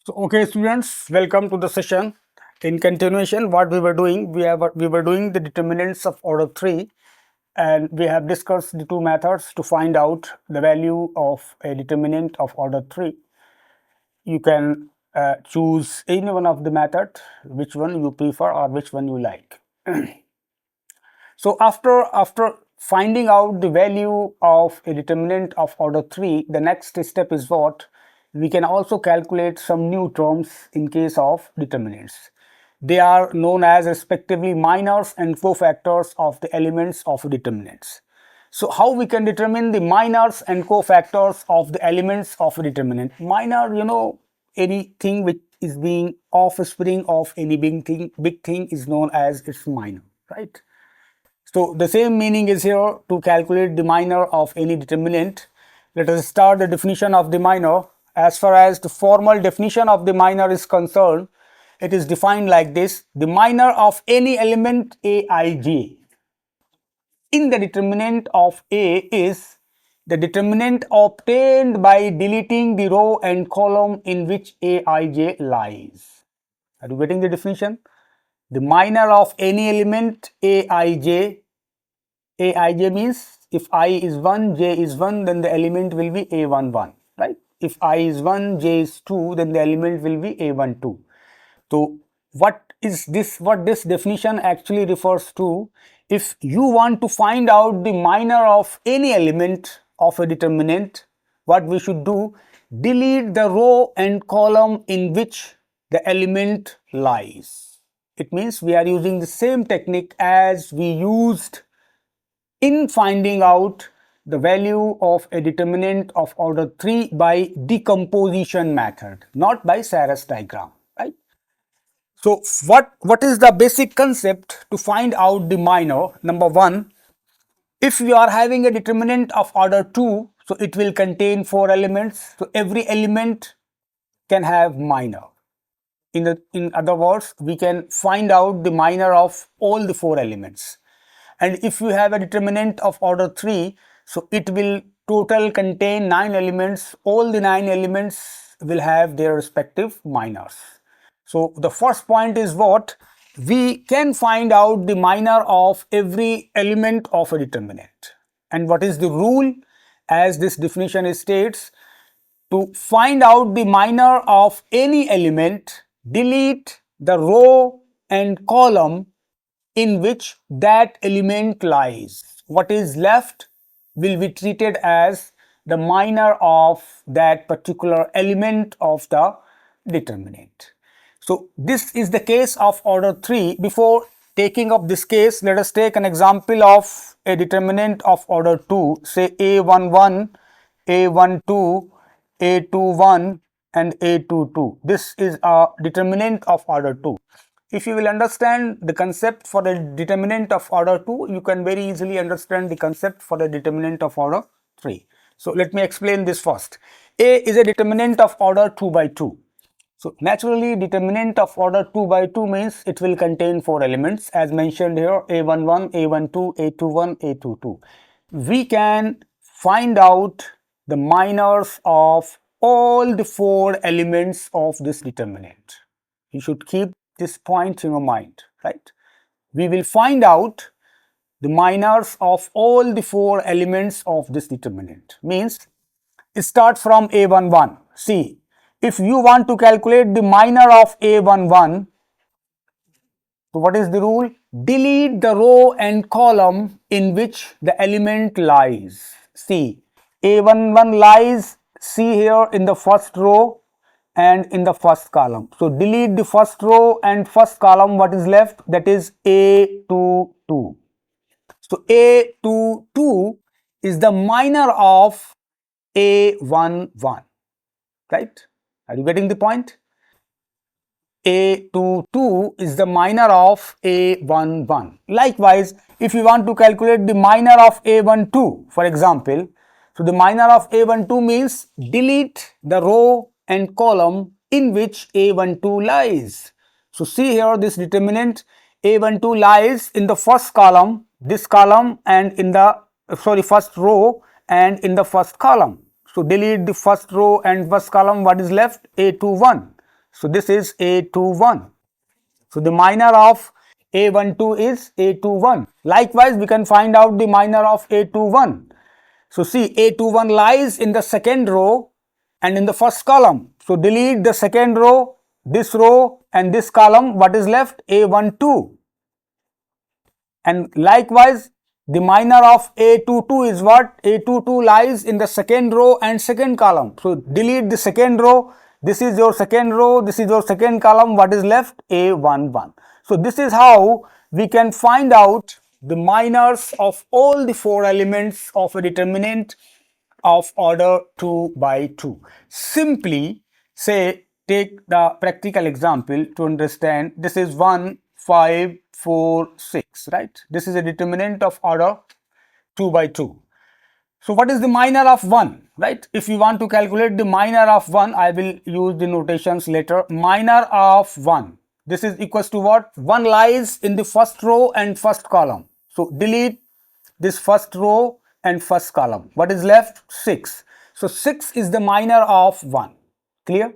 So, okay, students, welcome to the session. In continuation, what we were doing, we were doing the determinants of order 3, and we have discussed the two methods to find out the value of a determinant of order 3. You can choose any one of the method, which one you prefer or which one you like. So after finding out the value of a determinant of order 3, the next step is what? We can also calculate some new terms in case of determinants. They are known as respectively minors and cofactors of the elements of determinants. So how we can determine the minors and cofactors of the elements of a determinant? Minor, anything which is being offspring of any big thing is known as its minor, right? So the same meaning is here to calculate the minor of any determinant. Let us start the definition of the minor. As far as the formal definition of the minor is concerned, it is defined like this: the minor of any element Aij in the determinant of A is the determinant obtained by deleting the row and column in which Aij lies. Are you getting the definition? The minor of any element Aij means if I is 1, j is 1, then the element will be A11, right? If I is 1, j is 2, then the element will be A12. So what this definition actually refers to? If you want to find out the minor of any element of a determinant, what we should do? Delete the row and column in which the element lies. It means we are using the same technique as we used in finding out the value of a determinant of order 3 by decomposition method, not by Sarus diagram, right? So what is the basic concept to find out the minor? Number one, if you are having a determinant of order 2, so it will contain 4 elements. So every element can have minor. In other words, we can find out the minor of all the 4 elements. And if you have a determinant of order 3, so it will total contain 9 elements. All the 9 elements will have their respective minors. So the first point is what? We can find out the minor of every element of a determinant. And what is the rule? As this definition states, to find out the minor of any element, delete the row and column in which that element lies. What is left will be treated as the minor of that particular element of the determinant. So this is the case of order 3. Before taking up this case, let us take an example of a determinant of order 2, say A11, A12, A21 and A22. This is a determinant of order 2. If you will understand the concept for the determinant of order 2, you can very easily understand the concept for the determinant of order 3. So let me explain this first. A is a determinant of order 2 by 2. So naturally, determinant of order 2 by 2 means it will contain 4 elements as mentioned here: A11, A12, A21, A22. We can find out the minors of all the 4 elements of this determinant. You should keep this point in your mind, right? We will find out the minors of all the 4 elements of this determinant. Means start from A11. See, if you want to calculate the minor of A11, so what is the rule? Delete the row and column in which the element lies. See, A11 lies, see here, in the first row and in the first column. So delete the first row and first column. What is left? That is A22. So A22 is the minor of A11, right? Are you getting the point? A22 is the minor of A11. Likewise, if you want to calculate the minor of A12, for example, so the minor of A12 means delete the row and column in which A12 lies. So see here, this determinant A12 lies in the first column, this column, and in the first row and in the first column. So delete the first row and first column. What is left? A21. So this is A21. So the minor of A12 is A21. Likewise, we can find out the minor of A21. So see, A21 lies in the second row and in the first column. So delete the second row, this row and this column. What is left? A12. And likewise, the minor of A22 is what? A22 lies in the second row and second column. So delete the second row. This is your second row. This is your second column. What is left? A11. So this is how we can find out the minors of all the four elements of a determinant of order 2 by 2. Simply say, take the practical example to understand. This is 1, 5, 4, 6, right? This is a determinant of order 2 by 2. So what is the minor of 1, right? If you want to calculate the minor of 1, I will use the notations later. Minor of 1. This is equals to what? 1 lies in the first row and first column. So delete this first row and first column. What is left? 6. So 6 is the minor of 1. Clear?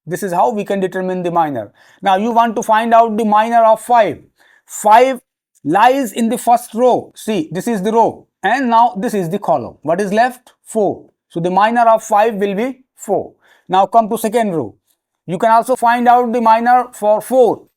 This is how we can determine the minor. Now you want to find out the minor of 5. 5 lies in the first row. See, this is the row and now this is the column. What is left? 4. So the minor of 5 will be 4. Now come to second row. You can also find out the minor for 4.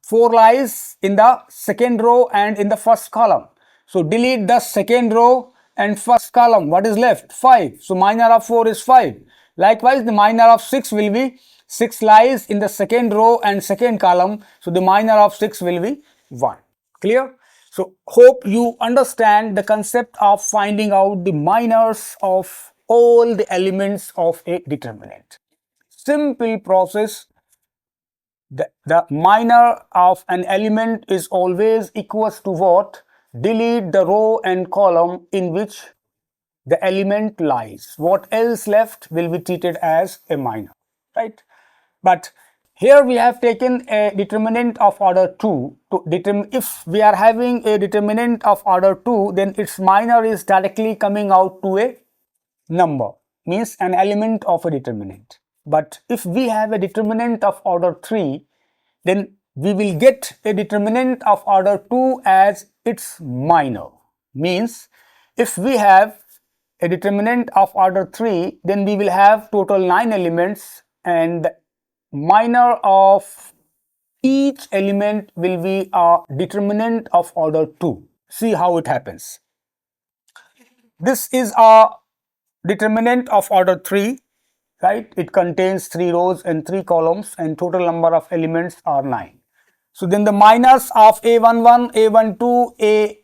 4 lies in the second row and in the first column. So delete the second row and first column. What is left? 5. So minor of 4 is 5. Likewise, the minor of 6 will be 6 lies in the second row and second column. So the minor of 6 will be 1. Clear? So hope you understand the concept of finding out the minors of all the elements of a determinant. Simple process. The minor of an element is always equals to what? Delete the row and column in which the element lies. What else left will be treated as a minor, right? But here we have taken a determinant of order 2 to determine. If we are having a determinant of order 2, then its minor is directly coming out to a number, means an element of a determinant. But if we have a determinant of order 3, then we will get a determinant of order 2 as its minor. Means if we have a determinant of order 3, then we will have total 9 elements and the minor of each element will be a determinant of order 2. See how it happens. This is a determinant of order 3, right? It contains 3 rows and 3 columns and total number of elements are 9. So then the minors of A11, A12,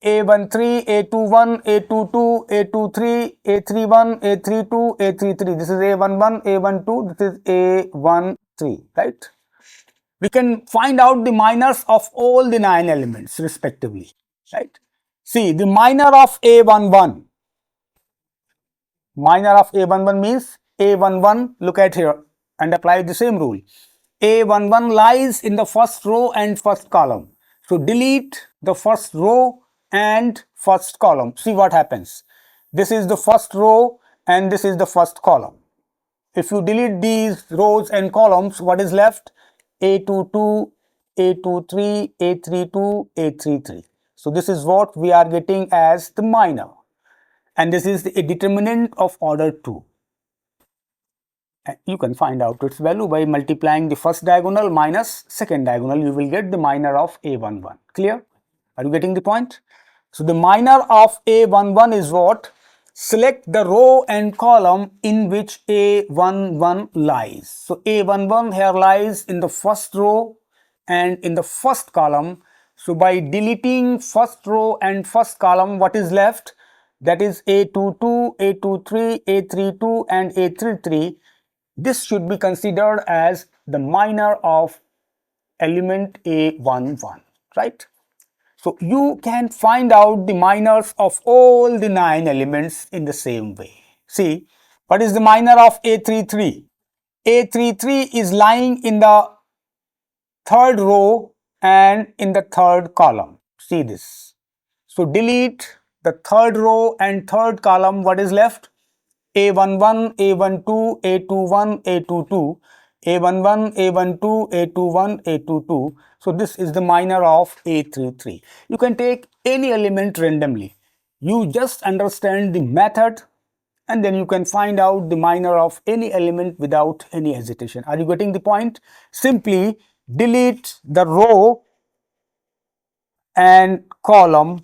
A13, A21, A22, A23, A31, A32, A33. This is A11, A12, this is A13, right? We can find out the minors of all the 9 elements respectively, right? See, the minor of A11. Minor of A11 means A11, look at here and apply the same rule. A11 lies in the first row and first column. So delete the first row and first column. See what happens. This is the first row and this is the first column. If you delete these rows and columns, what is left? A22, A23, A32, A33. So this is what we are getting as the minor. And this is a determinant of order 2. And you can find out its value by multiplying the first diagonal minus second diagonal. You will get the minor of A11. Clear? Are you getting the point? So the minor of A11 is what? Select the row and column in which A11 lies. So A11 here lies in the first row and in the first column. So by deleting first row and first column, what is left? That is A22, A23, A32 and A33. This should be considered as the minor of element A11, right? So you can find out the minors of all the 9 elements in the same way. See, what is the minor of A33? A33 is lying in the third row and in the third column. See this. So delete the third row and third column. What is left? A11, A12, A21, A22. A11, A12, A21, A22. So this is the minor of A33. You can take any element randomly. You just understand the method and then you can find out the minor of any element without any hesitation. Are you getting the point? Simply delete the row and column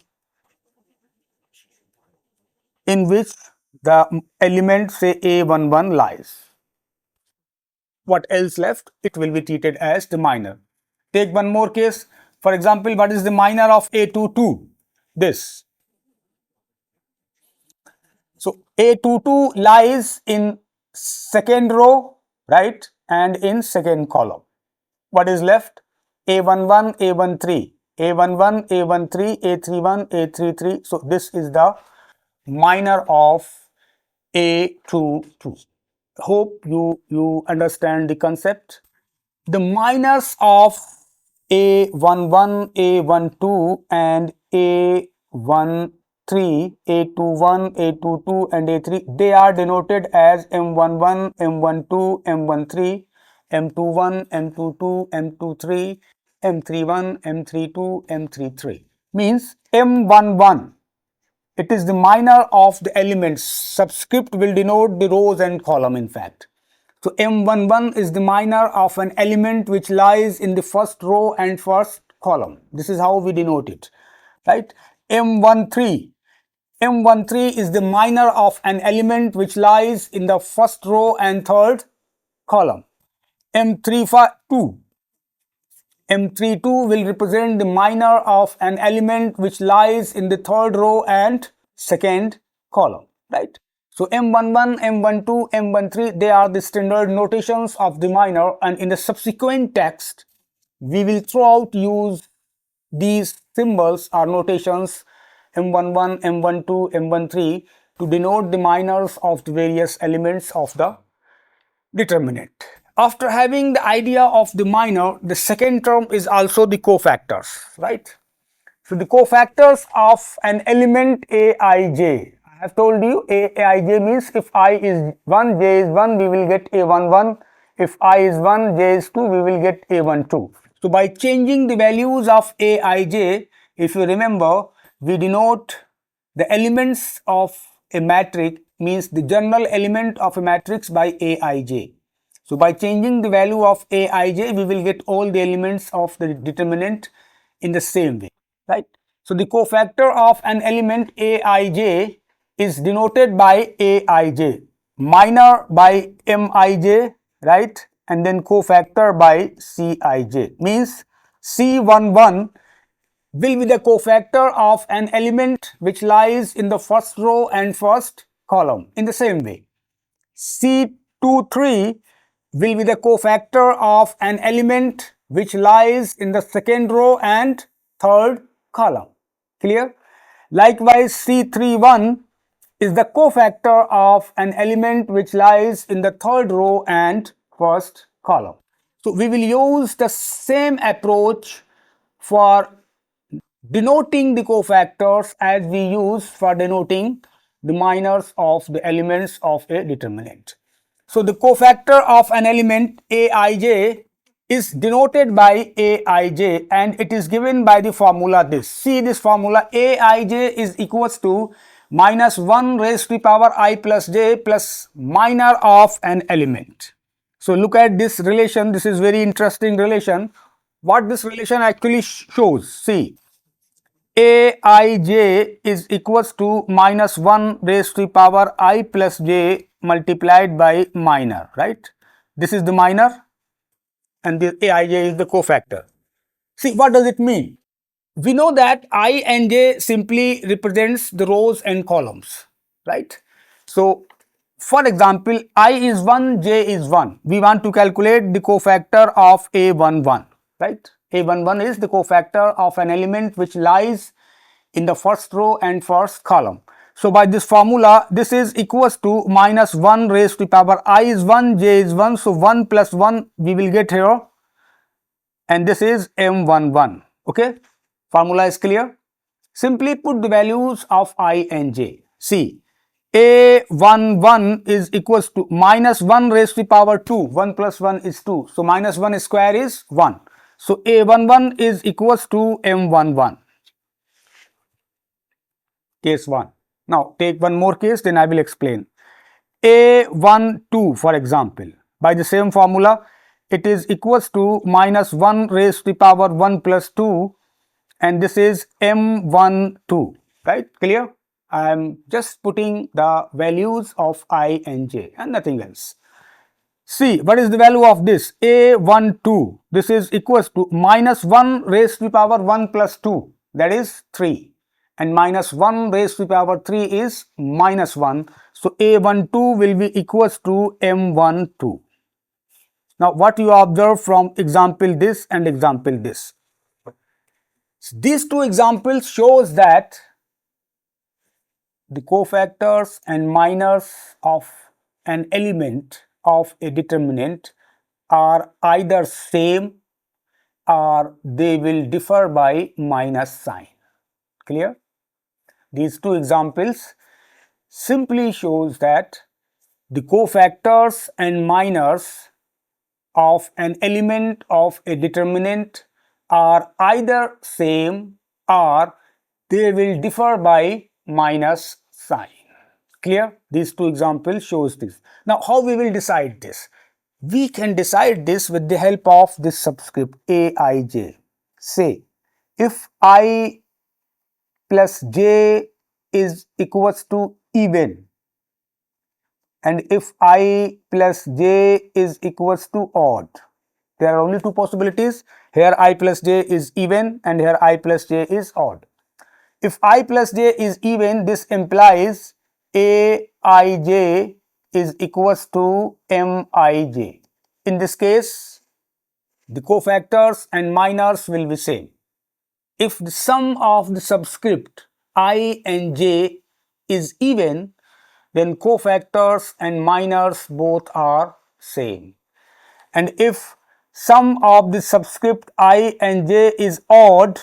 in which the element say A11 lies. What else left? It will be treated as the minor. Take one more case. For example, what is the minor of A22? This. So A22 lies in second row, right? And in second column. What is left? A11, A13, A11, A13, A31, A33. So this is the minor of A22. Hope you understand the concept. The minors of A11, A12 and A13, A21, A22 and A3, they are denoted as M11, M12, M13, M21, M22, M23, M31, M32, M33. Means M11, it is the minor of the elements. Subscript will denote the rows and column in fact. So M11 is the minor of an element which lies in the first row and first column. This is how we denote it, right? M13. M13 is the minor of an element which lies in the first row and third column. M32. M32 will represent the minor of an element which lies in the third row and second column, right? So M11, M12, M13, they are the standard notations of the minor, and in the subsequent text, we will throughout use these symbols or notations M11, M12, M13 to denote the minors of the various elements of the determinant. After having the idea of the minor, the second term is also the cofactors, right? So the cofactors of an element Aij. I have told you Aij means if I is 1, j is 1, we will get A11. If I is 1, j is 2, we will get A12. So by changing the values of Aij, if you remember, we denote the elements of a matrix means the general element of a matrix by Aij. So by changing the value of Aij, we will get all the elements of the determinant in the same way, right? So the cofactor of an element Aij is denoted by Aij, minor by Mij, right? And then cofactor by Cij. Means C11 will be the cofactor of an element which lies in the first row and first column. In the same way, C23 will be the cofactor of an element which lies in the second row and third column. Clear? Likewise, C31 is the cofactor of an element which lies in the third row and first column. So we will use the same approach for denoting the cofactors as we use for denoting the minors of the elements of a determinant. So the cofactor of an element Aij is denoted by Aij and it is given by the formula this. See this formula, Aij is equals to minus 1 raised to the power I plus j plus minor of an element. So look at this relation. This is very interesting relation. What this relation actually shows, see, Aij is equals to minus 1 raised to the power I plus j multiplied by minor, right? This is the minor and the Aij is the cofactor. See, what does it mean? We know that I and j simply represents the rows and columns, right? So, for example, I is 1, j is 1. We want to calculate the cofactor of A11, right? A11 is the cofactor of an element which lies in the first row and first column. So by this formula, this is equals to minus 1 raised to the power I is 1, j is 1. So 1 plus 1 we will get here, and this is M11. Okay, formula is clear. Simply put the values of I and j. See, A11 is equals to minus 1 raised to the power 2. 1 plus 1 is 2. So minus 1 square is 1. So A11 is equals to M11. Case 1. Now take one more case, then I will explain. A12, for example, by the same formula, it is equals to minus 1 raised to the power 1 plus 2, and this is M12, right? Clear? I am just putting the values of I and j and nothing else. See, what is the value of this? A12, this is equals to minus 1 raised to the power 1 plus 2, that is 3, and minus 1 raised to the power 3 is minus 1. So A12 will be equals to M12. Now what you observe from example this and example this? These two examples shows that the cofactors and minors of an element of a determinant are either same or they will differ by minus sign. Clear? These two examples simply shows that the cofactors and minors of an element of a determinant are either same or they will differ by minus sign. Clear? These two examples shows this. Now how we will decide this? We can decide this with the help of this subscript Aij. Say if I plus j is equals to even, and if I plus j is equals to odd. There are only two possibilities. Here I plus j is even and here I plus j is odd. If I plus j is even, this implies Aij is equals to Mij. In this case, the cofactors and minors will be same. If the sum of the subscript I and j is even, then cofactors and minors both are same. And if sum of the subscript I and j is odd,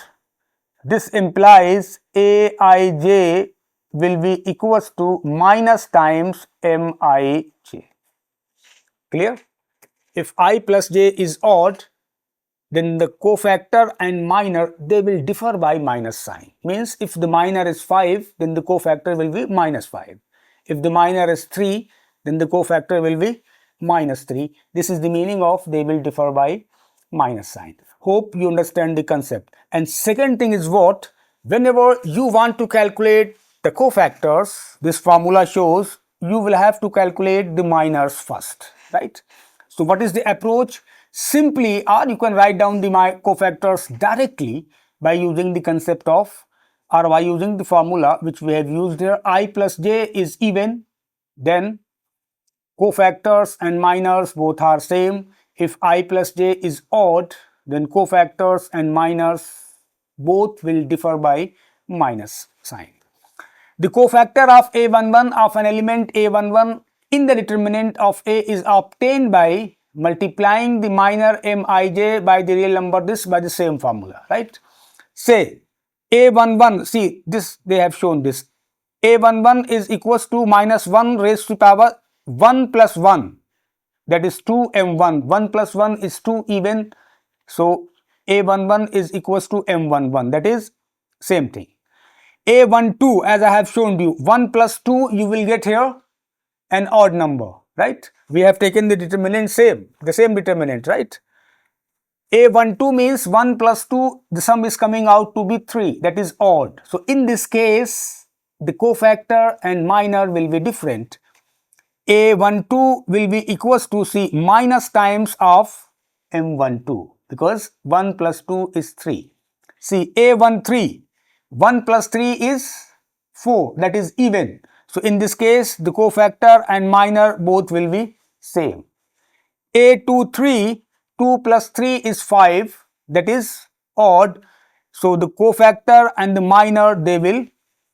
this implies Aij will be equals to minus times Mij. Clear? If I plus j is odd, then the cofactor and minor, they will differ by minus sign. Means if the minor is 5, then the cofactor will be minus 5. If the minor is 3, then the cofactor will be minus 3. This is the meaning of they will differ by minus sign. Hope you understand the concept. And second thing is what? Whenever you want to calculate the cofactors, this formula shows you will have to calculate the minors first, right? So what is the approach? Simply, or you can write down the cofactors directly by using the concept of, or by using the formula which we have used here. I plus j is even, then cofactors and minors both are same. If I plus j is odd, then cofactors and minors both will differ by minus sign. The cofactor of A11 of an element A11 in the determinant of A is obtained by multiplying the minor Mij by the real number, this by the same formula, right? Say A11, see this, they have shown this. A11 is equals to minus 1 raised to power 1 plus 1, that is 2m1. 1 plus 1 is 2 even. So A11 is equals to m11, that is same thing. A12, as I have shown you, 1 plus 2, you will get here an odd number, right? We have taken the determinant same, the same determinant, right? A12 means 1 plus 2, the sum is coming out to be 3, that is odd. So in this case, the cofactor and minor will be different. A12 will be equals to, see, minus times of M12, because 1 plus 2 is 3. See, A13, 1 plus 3 is 4, that is even. So in this case, the cofactor and minor both will be same. A23, 2 plus 3 is 5, that is odd. So the cofactor and the minor, they will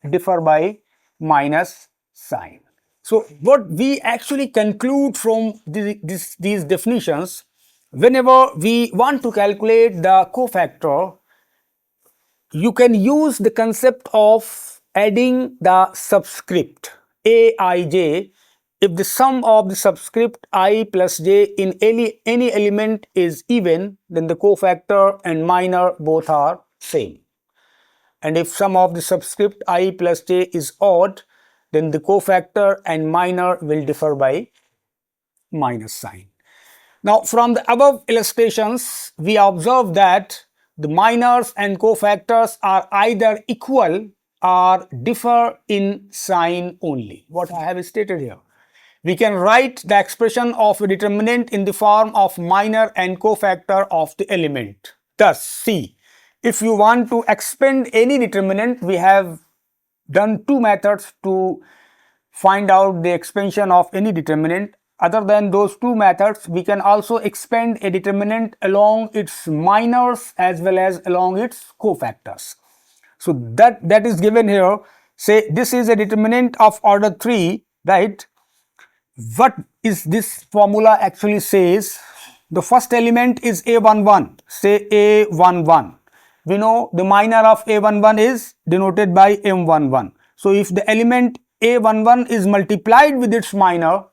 differ by minus sign. So what we actually conclude from these definitions, whenever we want to calculate the cofactor, you can use the concept of adding the subscript aij if the sum of the subscript I plus j in any element is even, then the cofactor and minor both are same. And if sum of the subscript I plus j is odd, then the cofactor and minor will differ by minus sign. Now, from the above illustrations, we observe that the minors and cofactors are either equal or differ in sign only. What I have stated here. We can write the expression of a determinant in the form of minor and cofactor of the element. Thus, see, if you want to expand any determinant, we have done two methods to find out the expansion of any determinant. Other than those two methods, we can also expand a determinant along its minors as well as along its cofactors. So that is given here. Say this is a determinant of order 3, right? What is this formula actually says? The first element is A11, say A11. We know the minor of A11 is denoted by M11. So if the element A11 is multiplied with its minor,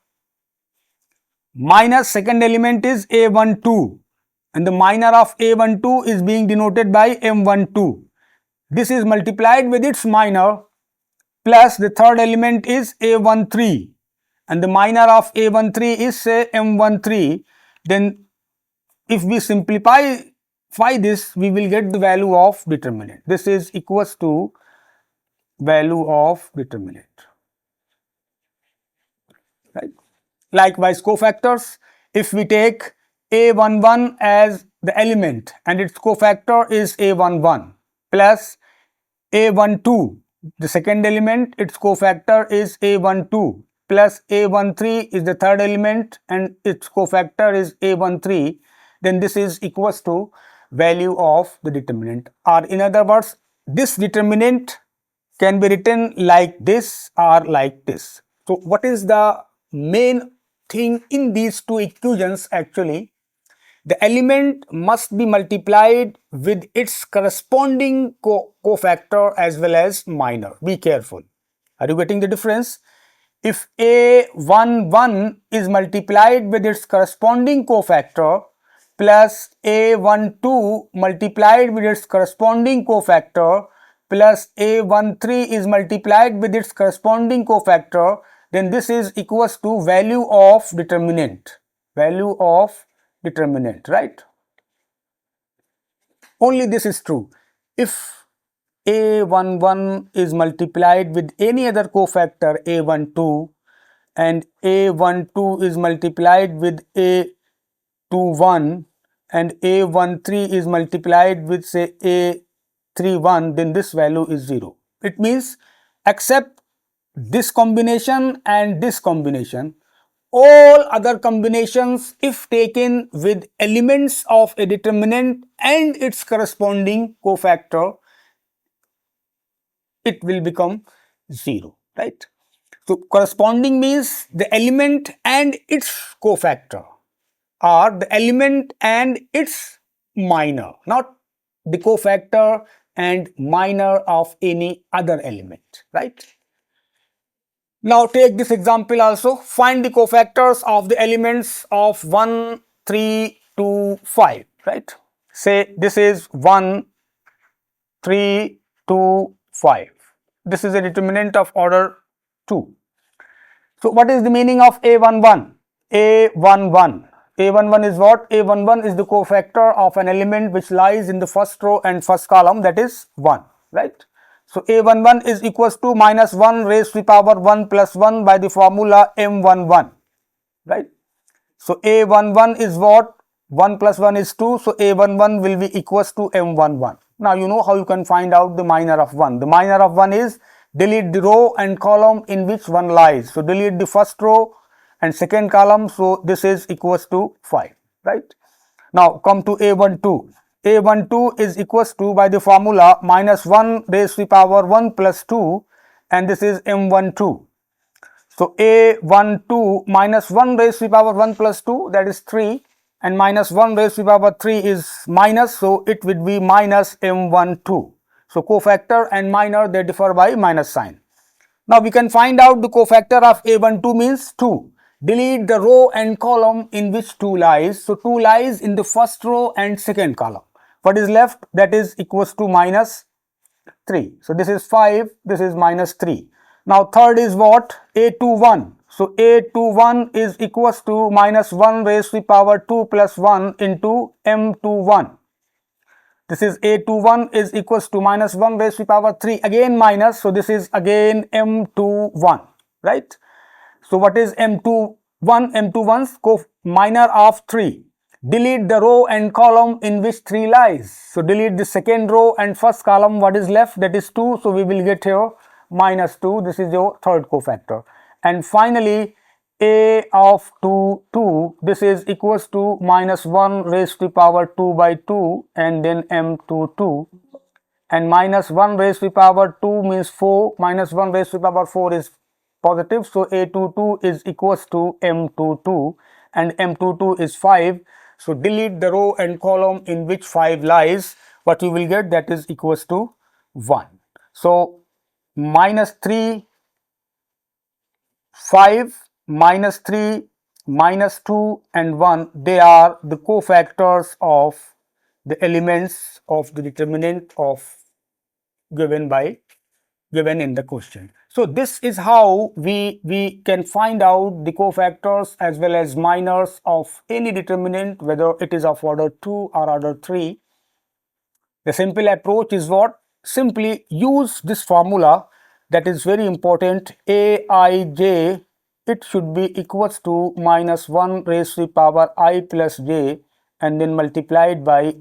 minus second element is A12, and the minor of A12 is being denoted by M12. This is multiplied with its minor, plus the third element is A13, and the minor of A13 is say M13. Then if we simplify this, we will get the value of determinant. This is equals to value of determinant, right? Likewise, cofactors, if we take A11 as the element and its cofactor is A11 plus A12, the second element, its cofactor is A12 plus A13 is the third element and its cofactor is A13, then this is equals to value of the determinant. Or in other words, this determinant can be written like this or like this. So what is the main thing in these two equations? Actually, the element must be multiplied with its corresponding cofactor as well as minor. Be careful. Are you getting the difference? If A11 is multiplied with its corresponding cofactor plus A12 multiplied with its corresponding cofactor plus A13 is multiplied with its corresponding cofactor, then this is equals to value of determinant. Value of determinant, right? Only this is true. If A11 is multiplied with any other cofactor A12 and A12 is multiplied with A21 and A13 is multiplied with say A31, then this value is 0. It means except this combination and this combination, all other combinations, if taken with elements of a determinant and its corresponding cofactor, it will become 0, right? So corresponding means the element and its cofactor, or the element and its minor, not the cofactor and minor of any other element, right? Now take this example also. Find the cofactors of the elements of 1, 3, 2, 5, right? Say this is 1, 3, 2, 5. This is a determinant of order 2. So what is the meaning of A11? A11. A11 is what? A11 is the cofactor of an element which lies in the first row and first column, that is 1, right? So A11 is equals to minus 1 raised to the power 1 plus 1 by the formula M11, right? So A11 is what? 1 plus 1 is 2. So A11 will be equals to M11. Now you know how you can find out the minor of 1. The minor of 1 is delete the row and column in which 1 lies. So delete the first row and second column. So this is equals to 5, right? Now come to A12. A12 is equals to by the formula minus 1 raised to the power 1 plus 2, and this is M12. So A12 minus 1 raised to the power 1 plus 2, that is 3, and minus 1 raised to the power 3 is minus, so it would be minus M12. So cofactor and minor, they differ by minus sign. Now we can find out the cofactor of A12 means 2. Delete the row and column in which 2 lies. So 2 lies in the first row and second column. What is left? That is equals to minus 3. So this is 5, this is minus 3. Now third is what? A21. So A21 is equals to minus 1 raised to the power 2 plus 1 into M21. This is A21 is equals to minus 1 raised to the power 3, again minus, so this is again M21, right? So what is M21? M21's minor of 3. Delete the row and column in which 3 lies. So delete the second row and first column. What is left? That is 2. So we will get here minus 2. This is your third cofactor. And finally, A of 2, this is equals to minus 1 raised to the power 2 by 2 and then M22. And minus 1 raised to the power 2 means 4. Minus 1 raised to the power 4 is positive. So A22 is equals to M22 and M22 is 5. So delete the row and column in which 5 lies. What you will get, that is equals to 1. So minus 3, 5, minus 3, minus 2 and 1, they are the cofactors of the elements of the determinant of given in the question. So this is how we can find out the cofactors as well as minors of any determinant, whether it is of order 2 or order 3. The simple approach is what? Simply use this formula, that is very important. Aij, it should be equals to minus 1 raised to the power I plus j and then multiplied by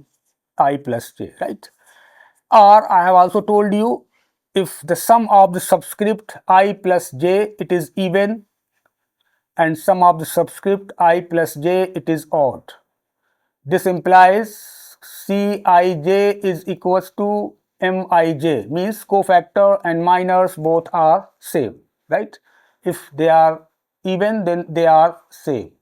I plus j, right? Or I have also told you, if the sum of the subscript I plus j, it is even, and sum of the subscript I plus j, it is odd. This implies Cij is equals to Mij, means cofactor and minors both are same, right? If they are even, then they are same.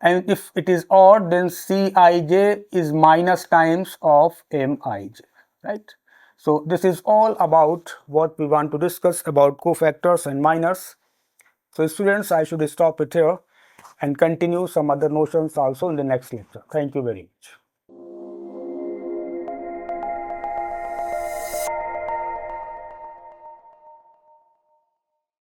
And if it is odd, then Cij is minus times of Mij, right? So this is all about what we want to discuss about cofactors and minors. So students, I should stop it here and continue some other notions also in the next lecture. Thank you very much.